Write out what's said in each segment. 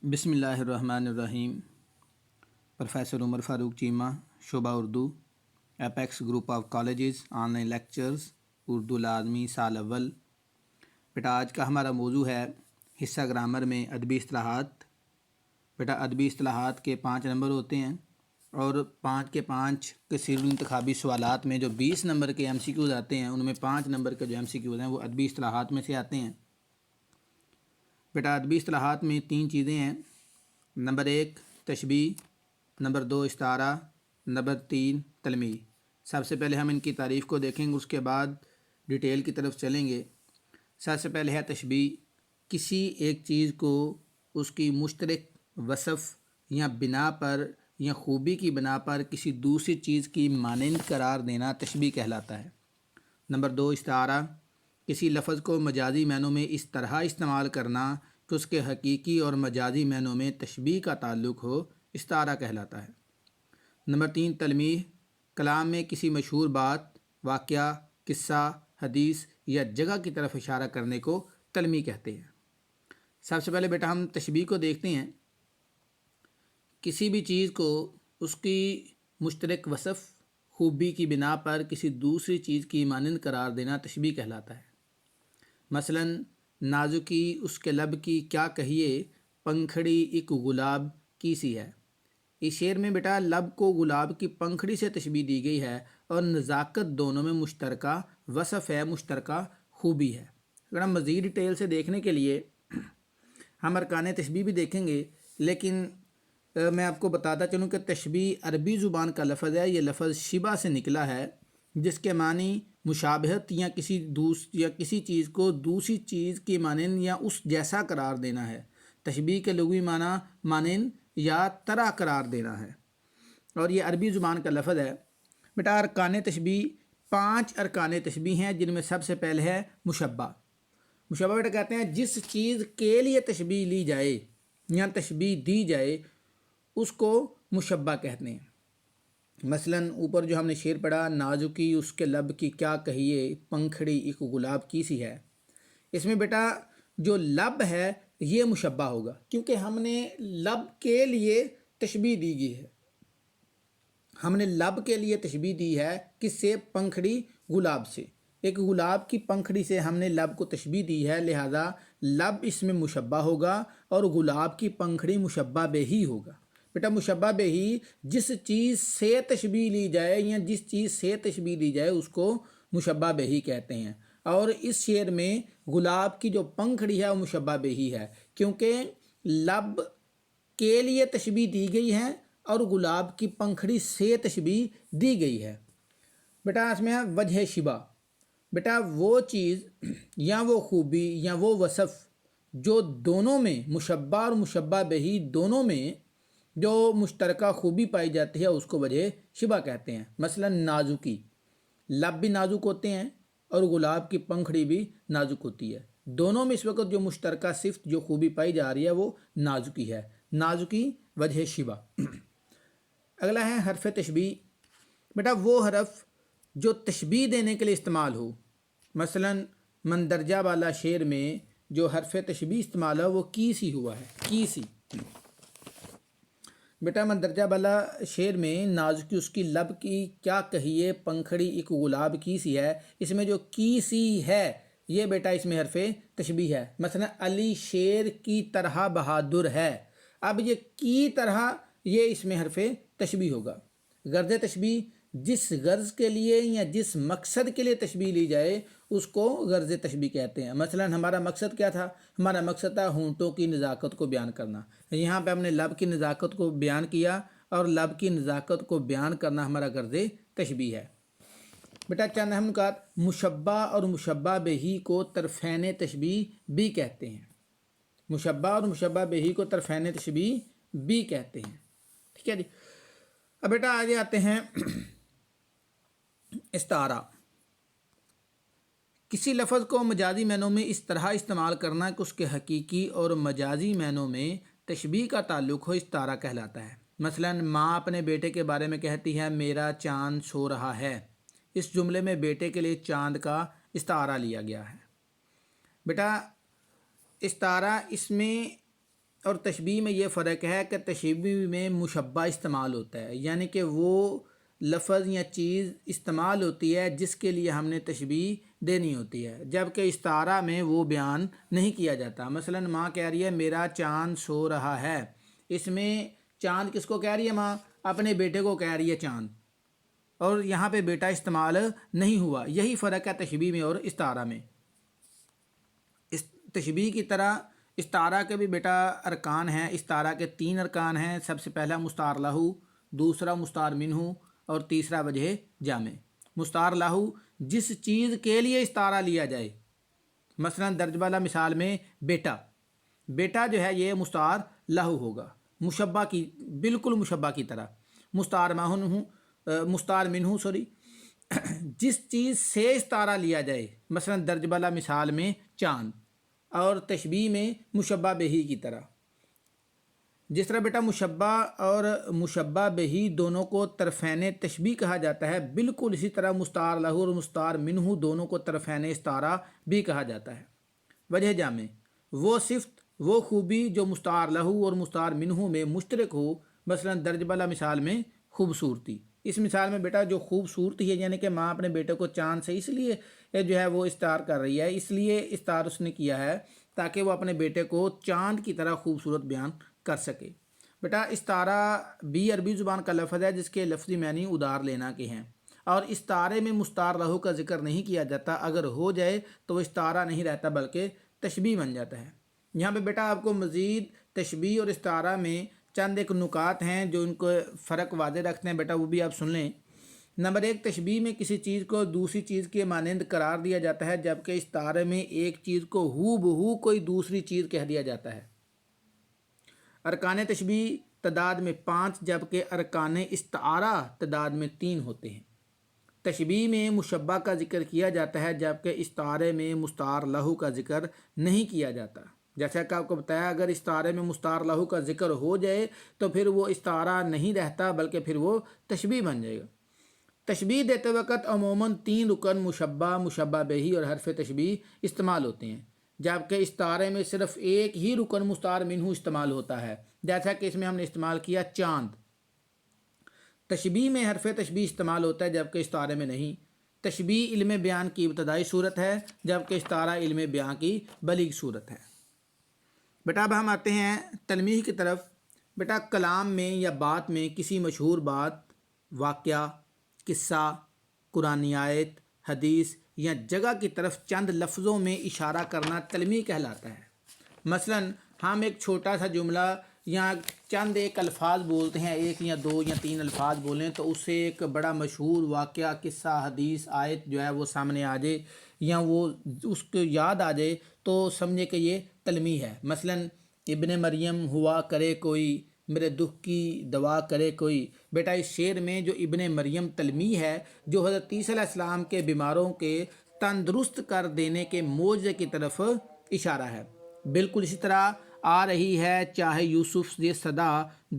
بسم اللہ الرحمن الرحیم۔ پروفیسر عمر فاروق چیمہ، شعبہ Urdu, apex group of colleges, on line lectures, Urdu لازمی سال اول۔ بیٹا آج کا ہمارا موضوع ہے حصہ گرامر میں ادبی اصطلاحات۔ بیٹا ادبی اصطلاحات کے 5 نمبر ہوتے ہیں اور 5 کے 5 کثیر الانتخابی سوالات میں جو 20 نمبر کے MCQs آتے ہیں ان میں 5 نمبر کے جو MCQs ہیں وہ ادبی اصطلاحات میں سے آتے ہیں۔ بیٹا ادبی اصطلاحات میں 3 چیزیں ہیں۔ نمبر 1 تشبیہ، نمبر 2 استعارہ، نمبر 3 تلمیح۔ سب سے پہلے ہم ان کی تعریف کو دیکھیں گے، اس کے بعد ڈیٹیل کی طرف چلیں گے۔ سب سے پہلے ہے تشبیہ، کسی ایک چیز کو اس کی مشترک وصف یا بنا پر یا خوبی کی بنا پر کسی دوسری چیز کی مانند قرار دینا تشبیہ کہلاتا ہے۔ نمبر 2 استعارہ، کسی لفظ کو مجازی معنوں میں اس طرح استعمال کرنا کہ اس کے حقیقی اور مجازی معنوں میں تشبیہ کا تعلق ہو، استعارہ کہلاتا ہے۔ نمبر 3 تلمیح، کلام میں کسی مشہور بات، واقعہ، قصہ، حدیث یا جگہ کی طرف اشارہ کرنے کو تلمیح کہتے ہیں۔ سب سے پہلے بیٹا ہم تشبیہ کو دیکھتے ہیں۔ کسی بھی چیز کو اس کی مشترک وصف، خوبی کی بنا پر کسی دوسری چیز کی مانند قرار دینا تشبیہ کہلاتا ہے۔ مثلا نازکی اس کے لب کی کیا کہیے، پنکھڑی ایک گلاب کی سی ہے۔ اس شعر میں بیٹا لب کو گلاب کی پنکھڑی سے تشبیہ دی گئی ہے اور نزاکت دونوں میں مشترکہ وصف ہے، مشترکہ خوبی ہے۔ اگر ہم مزید ڈیٹیل سے دیکھنے کے لیے ہم ارکان تشبیہ بھی دیکھیں گے، لیکن میں آپ کو بتاتا چلوں کہ تشبیہ عربی زبان کا لفظ ہے۔ یہ لفظ شبہ سے نکلا ہے، جس کے معنی مشابہت یا کسی چیز کو دوسری چیز کی مانند یا اس جیسا قرار دینا ہے۔ تشبیہ کے لغوی معنی مانند یا طرح قرار دینا ہے، اور یہ عربی زبان کا لفظ ہے۔ بیٹا ارکان تشبیہ 5 ارکان تشبیہ ہیں، جن میں سب سے پہلے ہے مشبہ۔ مشبہ بیٹا کہتے ہیں جس چیز کے لیے تشبیہ لی جائے یا تشبیہ دی جائے اس کو مشبہ کہتے ہیں۔ مثلا اوپر جو ہم نے شعر پڑھا، نازکی اس کے لب کی کیا کہیے، پنکھڑی ایک گلاب کی سی ہے، اس میں بیٹا جو لب ہے یہ مشبہ ہوگا، کیونکہ ہم نے لب کے لیے تشبیہ دی گئی ہے۔ ہم نے لب کے لیے تشبیہ دی ہے، کس سے؟ پنکھڑی گلاب سے۔ ایک گلاب کی پنکھڑی سے ہم نے لب کو تشبیہ دی ہے، لہذا لب اس میں مشبہ ہوگا اور گلاب کی پنکھڑی مشبہ بہ ہی ہوگا۔ بیٹا مشبہ بہ ہی جس چیز سے تشبیہ لی جائے یا جس چیز سے تشبیہ لی جائے اس کو مشبہ بہ ہی کہتے ہیں۔ اور اس شعر میں گلاب کی جو پنکھڑی ہے وہ مشبہ بہ ہی ہے، کیونکہ لب کے لیے تشبیہ دی گئی ہے اور گلاب کی پنکھڑی سے تشبیہ دی گئی ہے۔ بیٹا اس میں ہے وجہ شبہ۔ بیٹا وہ چیز یا وہ خوبی یا وہ وصف جو دونوں میں، مشبہ اور مشبہ بہ ہی دونوں میں جو مشترکہ خوبی پائی جاتی ہے اس کو وجہ شبہ کہتے ہیں۔ مثلا نازکی، لب بھی نازک ہوتے ہیں اور گلاب کی پنکھڑی بھی نازک ہوتی ہے، دونوں میں اس وقت جو مشترکہ صفت جو خوبی پائی جا رہی ہے وہ نازکی ہے، نازکی وجہ شبہ۔ اگلا ہے حرف تشبیہ۔ بیٹا وہ حرف جو تشبیہ دینے کے لیے استعمال ہو۔ مثلا مندرجہ والا شعر میں جو حرف تشبیہ استعمال ہے وہ کی سی ہوا ہے، کی سی۔ بیٹا مندرجہ والا شعر میں نازکی اس کی لب کی کیا کہیے، پنکھڑی ایک گلاب کی سی ہے، اس میں جو کی سی ہے یہ بیٹا اس میں حرف تشبیہ ہے۔ مثلا علی شیر کی طرح بہادر ہے، اب یہ کی طرح یہ اس میں حرف تشبیہ ہوگا۔ غرض تشبیہ جس غرض کے لیے یا جس مقصد کے لیے تشبیہ لی جائے اس کو غرض تشبیہ کہتے ہیں۔ مثلا ہمارا مقصد کیا تھا؟ ہمارا مقصد تھا ہونٹوں کی نزاکت کو بیان کرنا، یہاں پہ ہم نے لب کی نزاکت کو بیان کیا اور لب کی نزاکت کو بیان کرنا ہمارا غرض تشبیہ ہے۔ بیٹا چند اہم نکات، مشبہ اور مشبہ بہ ہی کو طرفین تشبیہ بھی کہتے ہیں۔ مشبہ اور مشبہ بہ ہی کو طرفین تشبیہ بھی کہتے ہیں، ٹھیک ہے جی۔ اب بیٹا آگے آتے ہیں استعارہ۔ کسی لفظ کو مجازی معنوں میں اس طرح استعمال کرنا کہ اس کے حقیقی اور مجازی معنوں میں تشبیہ کا تعلق ہو، استعارہ کہلاتا ہے۔ مثلا ماں اپنے بیٹے کے بارے میں کہتی ہے میرا چاند سو رہا ہے، اس جملے میں بیٹے کے لیے چاند کا استعارہ لیا گیا ہے۔ بیٹا استعارہ اس میں اور تشبیہ میں یہ فرق ہے کہ تشبیہ میں مشبہ استعمال ہوتا ہے، یعنی کہ وہ لفظ یا چیز استعمال ہوتی ہے جس کے لیے ہم نے تشبیہ دینی ہوتی ہے، جبکہ استعارہ میں وہ بیان نہیں کیا جاتا۔ مثلا ماں کہہ رہی ہے میرا چاند سو رہا ہے، اس میں چاند کس کو کہہ رہی ہے؟ ماں اپنے بیٹے کو کہہ رہی ہے چاند، اور یہاں پہ بیٹا استعمال نہیں ہوا۔ یہی فرق ہے تشبیہ میں اور استعارہ میں۔ اس تشبیہ کی طرح استعارہ کے بھی بیٹا ارکان ہیں۔ استعارہ کے 3 ارکان ہیں۔ سب سے پہلا مستعار لہو، دوسرا مستعار منہ، اور تیسرا وجہ جامع۔ مستعار لہو جس چیز کے لیے استعارہ لیا جائے، مثلا درج بالا مثال میں بیٹا، بیٹا جو ہے یہ مستعار لہو ہوگا، مشبہ کی، بالکل مشبہ کی طرح۔ مستعار منہ جس چیز سے استعارہ لیا جائے، مثلا درج بالا مثال میں چاند، اور تشبیہ میں مشبہ بہی کی طرح۔ جس طرح بیٹا مشبہ اور مشبہ بہی دونوں کو طرفین تشبیہ کہا جاتا ہے، بالکل اسی طرح مستعار لہو اور مستعار منہ دونوں کو طرفین استعارہ بھی کہا جاتا ہے۔ وجہ جامع وہ صفت، وہ خوبی جو مستعار لہو اور مستعار منہ میں مشترک ہو، مثلا درج بالا مثال میں خوبصورتی۔ اس مثال میں بیٹا جو خوبصورتی ہے، یعنی کہ ماں اپنے بیٹے کو چاند سے اس لیے جو ہے وہ استعار کر رہی ہے، اس لیے استعار اس نے کیا ہے تاکہ وہ اپنے بیٹے کو چاند کی طرح خوبصورت بیان کر سکے۔ بیٹا استعارہ بھی عربی زبان کا لفظ ہے جس کے لفظی معنی ادار لینا کے ہیں، اور استعارے میں مستعار لہو کا ذکر نہیں کیا جاتا۔ اگر ہو جائے تو وہ استعارہ نہیں رہتا بلکہ تشبیہ بن جاتا ہے۔ یہاں پہ بیٹا آپ کو مزید تشبیہ اور استعارہ میں چند ایک نکات ہیں جو ان کو فرق واضح رکھتے ہیں، بیٹا وہ بھی آپ سن لیں۔ نمبر 1، تشبیہ میں کسی چیز کو دوسری چیز کے مانند قرار دیا جاتا ہے، جبکہ استعارے میں ایک چیز کو ہو بہو کوئی دوسری چیز کہہ دیا جاتا ہے۔ ارکان تشبیہ تعداد میں 5 جبکہ ارکان استعارہ تعداد میں 3 ہوتے ہیں۔ تشبیہ میں مشبہ کا ذکر کیا جاتا ہے جبکہ استعارے میں مستعار لہو کا ذکر نہیں کیا جاتا۔ جیسا کہ آپ کو بتایا، اگر استعارے میں مستعار لہو کا ذکر ہو جائے تو پھر وہ استعارہ نہیں رہتا بلکہ پھر وہ تشبیہ بن جائے گا۔ تشبیہ دیتے وقت عموماً 3 رکن مشبہ، مشبہ بہی اور حرف تشبیہ استعمال ہوتے ہیں، جبکہ استعارے میں صرف ایک ہی رکن مستعار منہ استعمال ہوتا ہے، جیسا کہ اس میں ہم نے استعمال کیا چاند۔ تشبیہ میں حرف تشبیہ استعمال ہوتا ہے جبکہ استعارے میں نہیں۔ تشبیہ علم بیان کی ابتدائی صورت ہے جبکہ استعارہ علم بیان کی بلیغ صورت ہے۔ بیٹا اب ہم آتے ہیں تلمیح کی طرف۔ بیٹا کلام میں یا بات میں کسی مشہور بات، واقعہ، قصہ، قرآنی آیت، حدیث یا جگہ کی طرف چند لفظوں میں اشارہ کرنا تلمیح کہلاتا ہے۔ مثلا ہم ایک چھوٹا سا جملہ یا چند ایک الفاظ بولتے ہیں، 1 یا 2 یا 3 الفاظ بولیں تو اس سے ایک بڑا مشہور واقعہ، قصہ، حدیث، آیت جو ہے وہ سامنے آ جائے یا وہ اس کو یاد آ جائے تو سمجھے کہ یہ تلمیح ہے۔ مثلا ابن مریم ہوا کرے کوئی، میرے دکھ کی دوا کرے کوئی۔ بیٹا اس شعر میں جو ابن مریم تلمیح ہے، جو حضرت عیسیٰ علیہ السلام کے بیماروں کے تندرست کر دینے کے معجزے کی طرف اشارہ ہے۔ بالکل اسی طرح آ رہی ہے چاہے یوسف یہ صدا،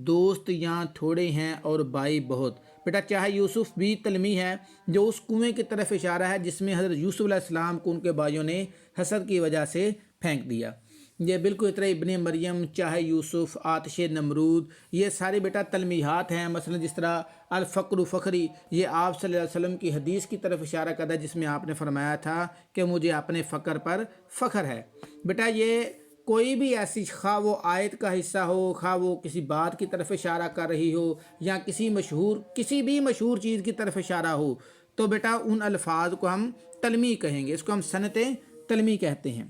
دوست یہاں تھوڑے ہیں اور بھائی بہت۔ بیٹا چاہے یوسف بھی تلمیح ہے جو اس کنویں کی طرف اشارہ ہے جس میں حضرت یوسف علیہ السلام کو ان کے بھائیوں نے حسد کی وجہ سے پھینک دیا۔ یہ بالکل اس طرح ابن مریم، چاہے یوسف، آتش نمرود، یہ سارے بیٹا تلمیحات ہیں۔ مثلا جس طرح الفقر فخری، یہ آپ صلی اللہ علیہ وسلم کی حدیث کی طرف اشارہ کرتا ہے جس میں آپ نے فرمایا تھا کہ مجھے اپنے فقر پر فخر ہے۔ بیٹا یہ کوئی بھی ایسی، خواہ وہ آیت کا حصہ ہو، خواہ وہ کسی بات کی طرف اشارہ کر رہی ہو یا کسی بھی مشہور چیز کی طرف اشارہ ہو، تو بیٹا ان الفاظ کو ہم تلمیح کہیں گے، اس کو ہم صنعت تلمیح کہتے ہیں۔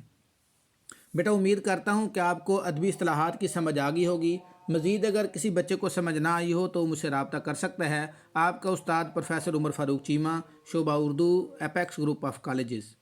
بیٹا امید کرتا ہوں کہ آپ کو ادبی اصطلاحات کی سمجھ آ گئی ہوگی۔ مزید اگر کسی بچے کو سمجھ نہ آئی ہو تو مجھ سے رابطہ کر سکتا ہے۔ آپ کا استاد پروفیسر عمر فاروق چیمہ، شعبہ Urdu, apex group of colleges.